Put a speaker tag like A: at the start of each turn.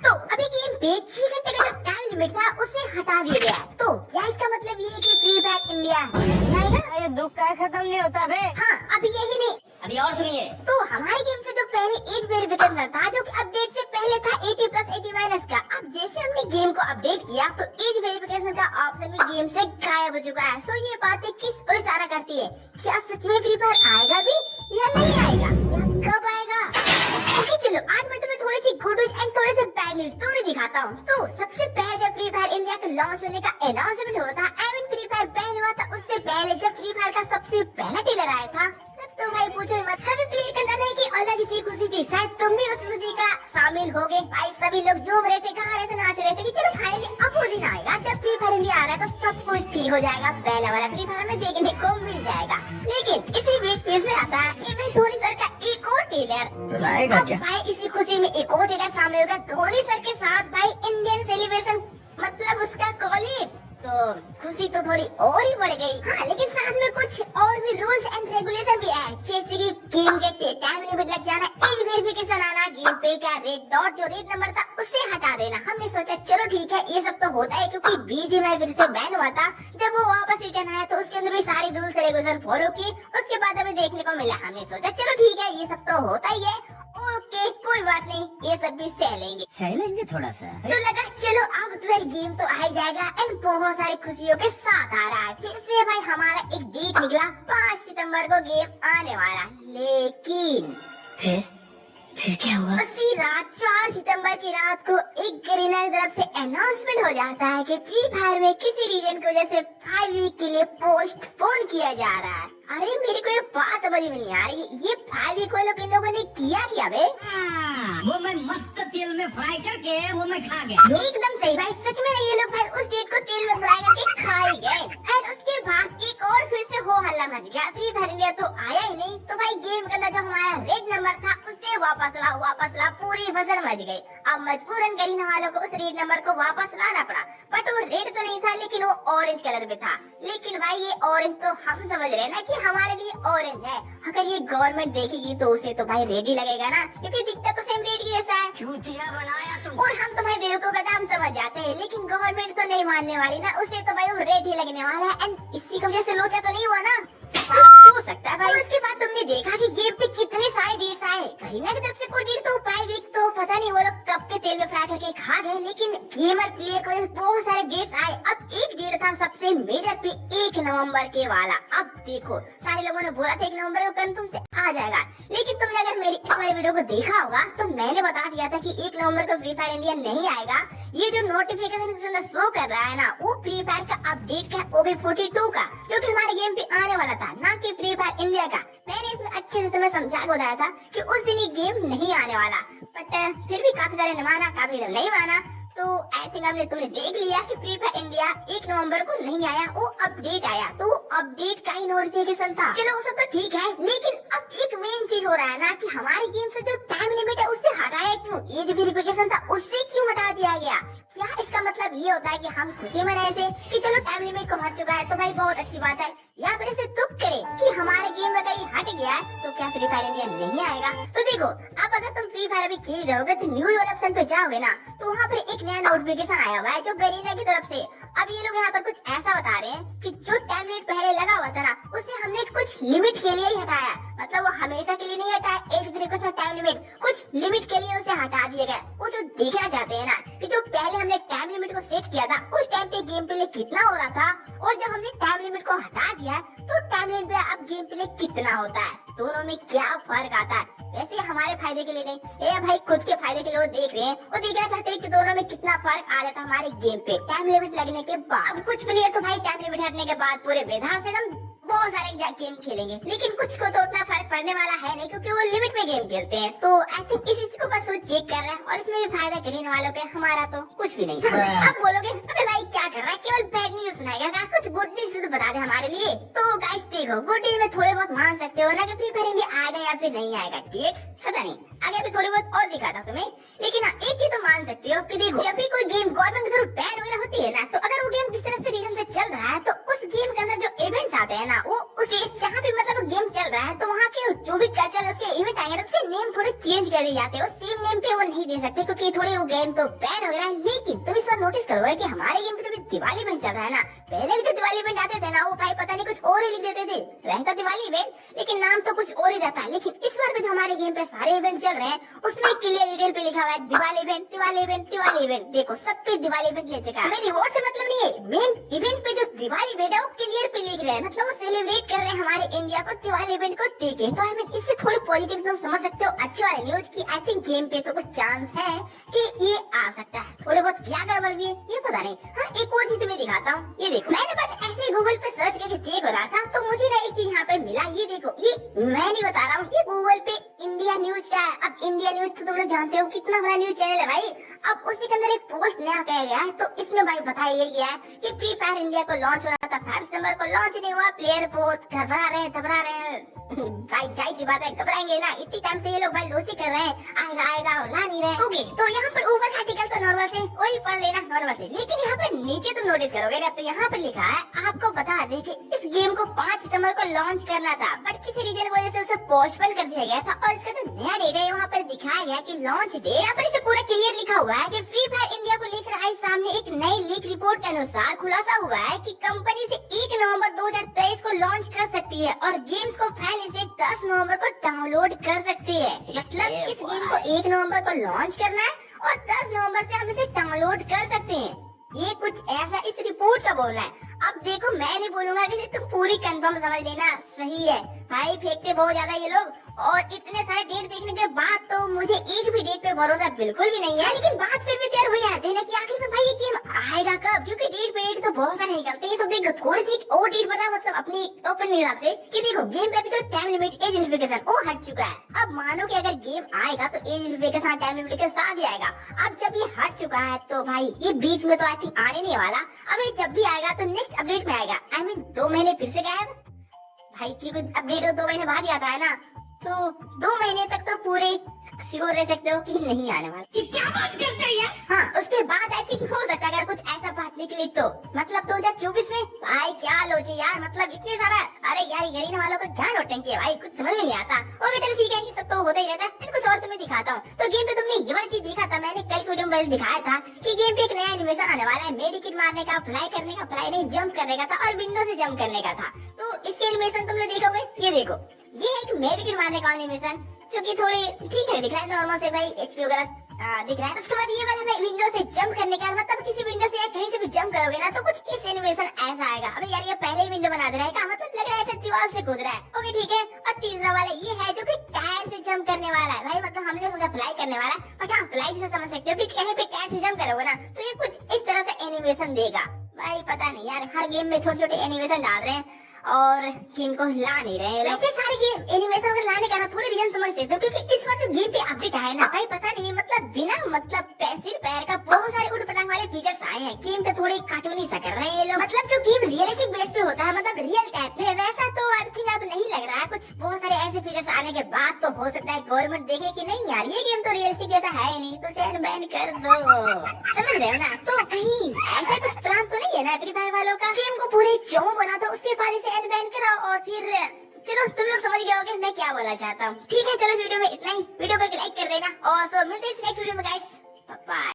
A: तो अभी गेम पे 6 घंटे का जो टाइम लिमिट था उसे हटा दिया गया। तो क्या इसका मतलब ये है कि फ्री फायर इंडिया नहीं आएगा?
B: ये दुख का खत्म नहीं होता बे।
A: हाँ, अभी यही नहीं,
B: अभी और सुनिए।
A: तो हमारे गेम से जो पहले एज वेरिफिकेशन था, जो कि अपडेट से पहले था 80+80- का, अब जैसे हमने गेम को अपडेट किया तो एज वेरिफिकेशन का ऑप्शन भी गेम से गायब हो चुका है। सो ये बातें किस ओर इशारा करती है? क्या सच में फ्री फायर आएगा भी या नहीं आएगा, या कब आएगा? ओके चलो, आज मैं तुम्हें थोड़ी सी गुड न्यूज एंड थोड़े से बैड न्यूज दोनों दिखाता हूँ। तो सबसे पहले जब फ्री फायर इंडिया का लॉन्च होने का अनाउंसमेंट हुआ था, फ्री फायर बैन हुआ था, उससे पहले जब फ्री फायर का सबसे पहला ट्रेलर आया था, तो भाई पूछो मत, सभी प्लेयर का कहना है कि अलग सी खुशी थी। शायद तुम भी उस खुशी का शामिल हो गए। भाई सभी लोग झूम रहे थे, गा रहे थे, नाच रहे थे कि चलो फाइनली अब वो दिन आएगा जब फ्री फायर इंडिया आ रहा है तो सब कुछ ठीक हो जाएगा, पहला वाला फ्री फायर में देखने को मिल जाएगा। लेकिन इसी बीच फिर से आता है MS धोनी सर का एक और ट्रेलर। अब भाई इसी खुशी में एक और ट्रेलर सामने होगा धोनी सर के साथ भाई इंडियन सेलिब्रेशन, मतलब उसका कॉलिप। तो खुशी तो थोड़ी और ही बढ़ गई। हाँ, लेकिन साथ में कुछ और भी रूल्स एंड रेगुलेशन भी है, जैसे कि गेम के टाइम लिमिट लग जाना, एज वेरिफिकेशन आना, गेम पे का रेड डॉट जो रेड नंबर था उसे हटा देना। हमने सोचा चलो ठीक है, ये सब तो होता है क्योंकि BGMI फिर से बैन हुआ था। जब वो वापस रिटर्न आया तो उसके अंदर भी सारी रूल्स रेगुलेशन फॉलो की, उसके बाद हमें देखने को मिला। हमने सोचा चलो ठीक है, ये सब तो होता ही है, ओके कोई बात नहीं, ये सब भी सह लेंगे
B: थोड़ा सा।
A: तो लगा चलो अब तो गेम तो आ ही जाएगा एंड बहुत सारी खुशियों के साथ आ रहा है। फिर से भाई हमारा एक डेट निकला, 5 सितंबर को गेम आने वाला। लेकिन
B: फिर क्या हुआ?
A: उसी रात 4 सितंबर की रात को एक गरीना की तरफ से अनाउंसमेंट हो जाता है कि फ्री फायर में किसी रीजन की वजह से 5 वीक के लिए पोस्टपोन किया जा रहा है। अरे मेरे को ये बात समझ में नहीं आ रही, ये 5 वीक वाले इन लोगों ने किया क्या बे?
B: वो मैं मस्त तेल में फ्राई करके वो मैं खा गया।
A: एकदम सही भाई, सच में ये लोग भाई उस डेट को तेल में फ्राई करके खा ही गए। एंड उसके बाद एक और फिर से हो हल्ला मच गया, फ्री फायर इंडिया तो आया ही नहीं। तो भाई गेम के अंदर जो हमारा रेड नंबर था उसे वापस ला, पूरी फसल मच गई। अब मजबूरन गरीना वालों को उस रेड नंबर को वापस लाना पड़ा, बट वो रेड तो नहीं था लेकिन वो ऑरेंज कलर में था। लेकिन भाई ये ऑरेंज तो हम समझ रहे हैं ना कि हमारे लिए ऑरेंज है, अगर ये गवर्नमेंट देखेगी तो उसे तो भाई रेड ही लगेगा ना, क्योंकि दिखता तो सेम रेड की जैसा है।
B: चूतिया बनाया तुम।
A: और हम तो भाई बेवकूफ है, हम समझ जाते हैं, लेकिन गवर्नमेंट तो नहीं मानने वाली ना, उसे तो भाई वो रेड ही लगने वाला है। एंड इसी की वजह से लोचा तो नहीं हुआ ना, हो सकता है भाई। और उसके बाद तुमने देखा कि गेम पे कितने सारे डेट्स आए। करीना की तरफ से कोई डेट तो 5 वीक तो पता नहीं वो लोग कब के तेल में फ्राई करके खा गए, लेकिन गेमर प्लेयर को बहुत सारे डेट्स आए। अब एक डेट था सबसे मेजर पे 1 नवंबर के वाला। अब देखो सारे लोगों ने बोला था 1 नवंबर को कंफर्म से आ जाएगा, लेकिन तुमने अगर मेरी इस वाली वीडियो को देखा होगा तो मैंने बता दिया था कि 1 नवंबर को फ्री फायर इंडिया नहीं आएगा। ये जो नोटिफिकेशन शो कर रहा है ना, वो फ्री फायर का अपडेट का OB42 का, जो कि हमारे गेम पे आने वाला था, ना कि फ्री फायर इंडिया का। मैंने इसमें अच्छे से तुम्हें समझा के बताया था कि उस दिन ये गेम नहीं आने वाला, बट फिर भी काफी सारे ने माना, काफी ने नहीं माना। तो आई थिंक हमने तुमने देख लिया कि फ्री फायर इंडिया 1 नवंबर को नहीं आया, वो अपडेट आया, तो वो अपडेट का ही नोटिफिकेशन था। चलो वो सब तो ठीक है, लेकिन अब एक मेन चीज हो रहा है ना कि हमारे गेम से जो टाइम लिमिट है उससे हटाया क्यों? ये जो वेरिफिकेशन था उससे क्यों हटा दिया गया? क्या इसका मतलब ये होता है कि हम खुशी में रहे थे कि चलो टाइम लिमिट को हट चुका है तो भाई बहुत अच्छी बात है, या फिर इसे दुख करे कि हमारे गेम में कहीं हट गया है तो क्या फ्री फायर इंडिया नहीं आएगा? तो देखो, अब अगर तुम फ्री फायर अभी खेल रहे होगे तो न्यूज वाले ऑप्शन पे जाओगे ना, तो वहाँ पर एक नया नोटिफिकेशन आया हुआ है जो गरीना की तरफ से। अब ये लोग यहाँ पर कुछ ऐसा बता रहे हैं कि जो टाइम लिमिट पहले लगा हुआ था ना, उसे हमने कुछ लिमिट के लिए ही हटाया, मतलब वो हमेशा के लिए नहीं हटाया, एक तरीके टाइम लिमिट कुछ लिमिट के लिए उसे हटा दिया गया। वो जो देखना चाहते हैं ना कि जो पहले हमने टाइम लिमिट को सेट किया था उस टाइम पे गेम प्ले कितना हो रहा था, और जब हमने टाइम लिमिट को हटा दिया तो टाइम लिमिट पे अब गेम प्ले कितना होता है, दोनों में क्या फर्क आता है? वैसे हमारे फायदे के लिए नहीं, ये भाई खुद के फायदे के लिए वो देख रहे हैं, वो देखना चाहते हैं कि दोनों में कितना फर्क आ जाता है हमारे गेम पे टाइम लिमिट लगने के बाद। अब कुछ प्लेयर तो भाई टाइम लिमिट हटने के बाद पूरे बेधार से एकदम बहुत सारे गेम खेलेंगे, लेकिन कुछ को तो उतना फर्क पड़ने वाला है नहीं क्योंकि वो लिमिट में गेम खेलते हैं। तो आई थिंक इसी को बस वो चेक कर रहा है और इसमें भी फायदा करने वालों के, हमारा तो कुछ भी नहीं। अब बोलोगे अबे भाई क्या कर रहा है, केवल बैड न्यूज सुनाएगा क्या? कुछ गुड न्यूज तो बता दे हमारे लिए। तो गाइस देखो, गुड न्यूज में थोड़े बहुत मान सकते हो ना कि फ्री फायर इंडिया आएगा या फिर नहीं आएगा, डेट्स पता नहीं, आगे भी थोड़ी बहुत और दिखाता तुम्हें। लेकिन हाँ, एक चीज तो मान सकते हो कि देखो, जब भी कोई गेम गवर्नमेंट के थ्रू बैन वगैरह होती है ना, तो अगर वो गेम किस तरह से रीजन से चल रहा है तो उस गेम के अंदर जो इवेंट्स आते हैं ना, वो उस जहाँ भी मतलब गेम चल रहा है तो वहाँ के जो भी कल्चर उसके इवेंट आएगा उसके नेम थोड़े चेंज कर दिए जाते हैं, सेम नेम पे वो नहीं दे सकते क्योंकि थोड़े वो गेम तो बैन हो गया है। लेकिन तुम इस बार नोटिस करोगे कि हमारे गेम पे तो दिवाली इवेंट चल रहा है ना। पहले भी तो दिवाली इवेंट आते थे ना, वो भाई पता नहीं कुछ और ही लिख देते थे, रहता दिवाली इवेंट लेकिन नाम तो कुछ और ही रहता है। लेकिन इस बार भी जो हमारे गेम पे सारे इवेंट चल रहे हैं उसमें क्लियर डिटेल पे लिखा हुआ है Diwali event, Diwali event, Diwali event. देखो सब पे दिवाली इवेंट ले चुका है। हमें रिवॉर्ड से मतलब नहीं है, मेन इवेंट पे जो दिवाली इवेंट है वो क्लियर पे लिख रहे हैं, मतलब वो सेलिब्रेट कर रहे हैं हमारे इंडिया को दिवाली इवेंट को देके। तो आई मीन इससे थोड़ी पॉजिटिव तुम समझ सकते हो अच्छी वाली न्यूज की आई थिंक गेम पे तो कुछ चांस है कि ये आ सकता है। थोड़े बहुत क्या गड़बड़ भी है ये पता नहीं। हाँ एक और चीज तुम्हें दिखाता हूँ, ये देखो मैंने बस ऐसे गूगल पे सर्च करके देख रहा था तो मुझे ना एक चीज यहाँ पे मिला। ये देखो, ये मैं नहीं बता रहा हूँ, ये गूगल पे इंडिया न्यूज का है। अब इंडिया न्यूज तो तुम लोग जानते हो कितना बड़ा न्यूज चैनल है भाई। अब उसी के अंदर एक पोस्ट नया किया गया है, तो इसमें भाई बताया गया है कि फ्री फायर इंडिया को लॉन्च हो रहा था 5 सितंबर को, लॉन्च नहीं हुआ, प्लेयर बहुत घबरा रहे हैं भाई जाहिर सी बात है घबराएंगे ना, इतनी टाइम से ये लोग भाई लोची कर रहे हैं आएगा आएगा और ला नहीं रहे। ओके तो यहाँ पर ऊपर आर्टिकल तो नॉर्मल से वही पढ़ लेना नॉर्मल से, लेकिन यहाँ पर नीचे तुम नोटिस करोगे ना तो यहाँ पर लिखा है आपको बता दें कि इस गेम को 5 सितंबर को लॉन्च करना था बट किसी रीजन की वजह से उसे पोस्टपोन कर दिया गया था। और इसका जो नया डेट है वहाँ पर दिखाया गया कि लॉन्च डेट, यहाँ पर इसे पूरा क्लियर लिखा हुआ है कि फ्री फायर इंडिया को लेकर आई सामने एक नई लीक रिपोर्ट के अनुसार खुलासा हुआ है कि कंपनी से 1 नवंबर 2023 को लॉन्च कर सकती है और गेम्स को फैन इसे 10 नवंबर को डाउनलोड कर सकती है। मतलब इस गेम को 1 नवंबर को लॉन्च करना है और 10 नवंबर से हम इसे डाउनलोड कर सकते हैं। ये कुछ ऐसा इस रिपोर्ट का बोलना है। अब देखो मैं नहीं बोलूंगा कि तुम पूरी कंफर्म समझ लेना, सही है भाई फेंकते बहुत ज्यादा ये लोग और इतने सारे डेट देखने के बाद तो मुझे एक भी डेट पे भरोसा बिल्कुल भी नहीं है। लेकिन बात फिर भी तैयार हुई आती है ना कि आखिर में भाई ये गेम आएगा कब, क्योंकि डेट पे डेट तो भरोसा नहीं करते। ये तो देखो थोड़ी सी और डेट बता मतलब अपनी ओपन हिसाब से कि देखो गेम पे अभी तो टाइम लिमिट एज वेरिफिकेशन वो हट चुका है। अब मानो कि अगर गेम आएगा तो एज वेरिफिकेशन टाइम लिमिट के साथ ही आएगा। अब जब ये हट चुका है तो भाई ये बीच में तो आई थिंक आने नहीं वाला। अब ये जब भी आएगा तो नेक्स्ट अपडेट में आएगा। आई मीन 2 महीने फिर से गायब भाई की अपडेट तो 2 महीने बाद ही आता है ना, तो 2 महीने तक तो पूरे श्योर रह सकते हो कि नहीं आने वाला।
B: कि क्या बात करते हैं यार।
A: हाँ उसके बाद आई थिंक हो सकता है अगर कुछ ऐसा बात निकली तो मतलब 2024 में भाई क्या लोचे यार, मतलब इतने सारा अरे यार ये गरीना वालों का क्या नौटंकी है भाई, कुछ समझ में नहीं आता। ओके चलो ठीक है ये सब तो होता ही रहता है। फिर कुछ और तुम्हें दिखाता हूँ। तो गेम पे तुमने ये वाली चीज देखा था, मैंने कल वीडियो में दिखाया था कि गेम पे एक नया एनिमेशन आने वाला है, मेडिकेट मारने का, फ्लाई करने का, फ्लाई नहीं जंप करने का था और विंडो से जंप करने का था। तो इसके एनिमेशन तुमने देखोगे, ये देखो ये है एक मेडिकेट मारने का एनिमेशन जो कि थोड़ी ठीक है दिख रहा है नॉर्मल से भाई एचपी वगैरह दिख रहा है। उसके बाद ये वाला मैं विंडो से जंप करने का, मतलब किसी विंडो से या कहीं से भी जंप करोगे ना तो कुछ इस एनिमेशन ऐसा आएगा। अबे यार ये पहले ही विंडो बना दे रहा है क्या, मतलब लग रहा है ऐसे दीवार से कूद रहा है। ओके ठीक है। और तीसरा वाला ये है जो कि टायर से जंप करने वाला है भाई, मतलब हमने सोचा फ्लाई करने वाला है बट हाँ फ्लाई जैसे समझ सकते हो कि कहीं पे टायर से जंप करोगे ना तो ये कुछ इस तरह से एनिमेशन देगा। भाई पता नहीं यार हर गेम में छोटे छोटे एनिमेशन डाल रहे हैं और गेम को ला नहीं रहे। वैसे सारे गेम एनिमेशन को लाने का ना थोड़ी रीजन समझ सकते हो क्योंकि इस बार जो गेम पे अपडेट आया ना भाई पता नहीं मतलब बिना मतलब पैसे पैर का बहुत सारे उड़ पटांग वाले फीचर्स आए हैं। गेम तो थोड़ी कार्टूनी सा कर रहे हैं ये लोग, मतलब जो गेम रियलिस्टिक बेस पे होता है मतलब रियल टाइप में वैसा तो आई थिंक अब नहीं लग रहा है। कुछ बहुत सारे ऐसे फीचर्स आने के बाद तो हो सकता है गवर्नमेंट देखे कि नहीं यार ये गेम तो रियलिस्टिक जैसा है ही नहीं तो इसे बैन कर दो, समझ रहे हो ना। तो कहीं ऐसा कुछ प्लान तो नहीं है ना फ्री फायर वालों का गेम को पूरे चोमो बना दो उसके बाद इसे अनबैन कराओ और फिर चलो तुम लोग समझ गए होगे मैं क्या बोलना चाहता हूँ। ठीक है चलो इस वीडियो में इतना ही, वीडियो को लाइक कर देना और सो मिलते हैं नेक्स्ट वीडियो में गाइस, बाय।